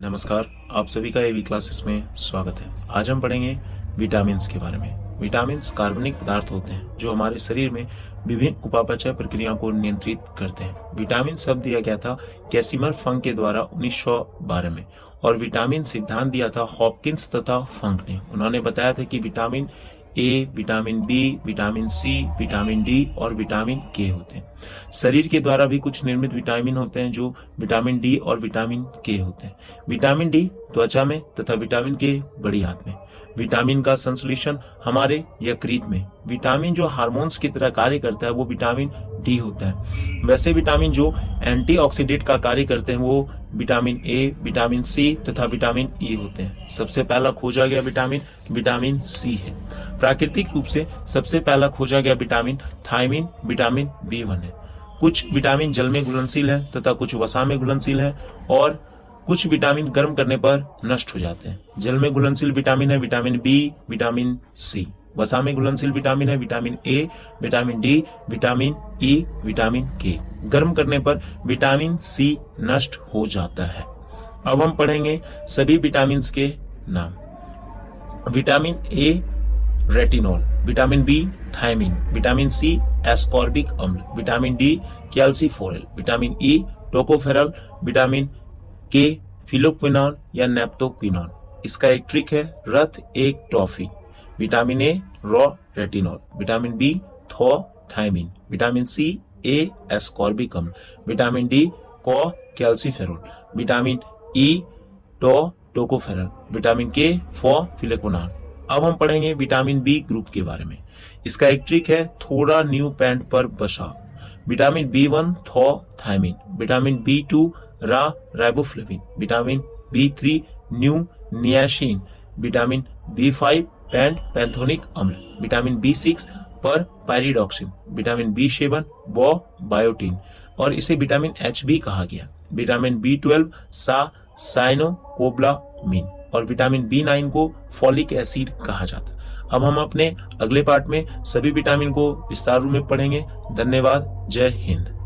नमस्कार, आप सभी का एवी क्लासेस में स्वागत है। आज हम पढ़ेंगे विटामिन्स के बारे में। विटामिन्स कार्बनिक पदार्थ होते हैं जो हमारे शरीर में विभिन्न उपापचय प्रक्रियाओं को नियंत्रित करते हैं। विटामिन शब्द दिया गया था कैसिमर फंक के द्वारा 1912 में और विटामिन सिद्धांत दिया था हॉपकिंस तथा फंक ने। उन्होंने बताया था कि vitamin A, vitamin B, vitamin C, vitamin D और विटामिन के होते हैं। शरीर के द्वारा भी कुछ निर्मित विटामिन होते हैं जो विटामिन डी और विटामिन के होते हैं। विटामिन डी त्वचा में तथा विटामिन के बड़ी आंत में। विटामिन का संश्लेषण हमारे यकृत में। विटामिन जो हार्मोन्स की तरह कार्य करता है वो विटामिन डी होता है। वैसे विटामिन जो एंटीऑक्सीडेंट का कार्य करते हैं वो विटामिन ए, विटामिन सी तथा विटामिन ई होते हैं। सबसे पहला खोजा गया विटामिन विटामिन सी है। प्राकृतिक रूप से सबसे पहला खोजा गया विटामिन थायमिन विटामिन B1 है। कुछ विटामिन जल में घुलनशील है तथा कुछ वसा में घुलनशील है और कुछ विटामिन गर्म करने पर नष्ट हो जाते हैं। जल में घुलनशील विटामिन है विटामिन बी, विटामिन सी। वसा में घुलनशील विटामिन है vitamin A, vitamin D, vitamin E, vitamin के। गर्म करने पर विटामिन सी नष्ट हो जाता है। अब हम पढ़ेंगे सभी विटामिन के नाम। Vitamin A retinol, vitamin B thiamine, vitamin C ascorbic अम्ल, vitamin D calciferol, vitamin E tocopherol, vitamin K phylloquinone या नेप्टोक्विनॉन। इसका एक ट्रिक है रथ एक टॉफी। विटामिन ए रॉ रेटिनॉल, विटामिन बी थो थायमिन, विटामिन सी ए एस्कॉर्बिक अम्ल, विटामिन डी को calciferol, vitamin E tocopherol, vitamin K फो फिलोक्विनॉन। अब हम पढ़ेंगे विटामिन बी ग्रुप के बारे में। इसका एक ट्रिक है थोड़ा न्यू पैंट पर बसा। विटामिन B1 थो thiamine, vitamin B2 riboflavin, vitamin B3 न्यू नियासिन, विटामिन B5 पैंथोनिक अम्ल, विटामिन B6 पर पायरिडॉक्सिन, विटामिन B7 बायोटिन और इसे विटामिन H भी कहा गया। विटामिन B12 साइनोकोबालामिन और विटामिन B9 को फॉलिक एसिड कहा जाता है। अब हम अपने अगले पार्ट में सभी विटामिन को विस्तार रूप में पढ़ेंगे। धन्यवाद। जय हिंद।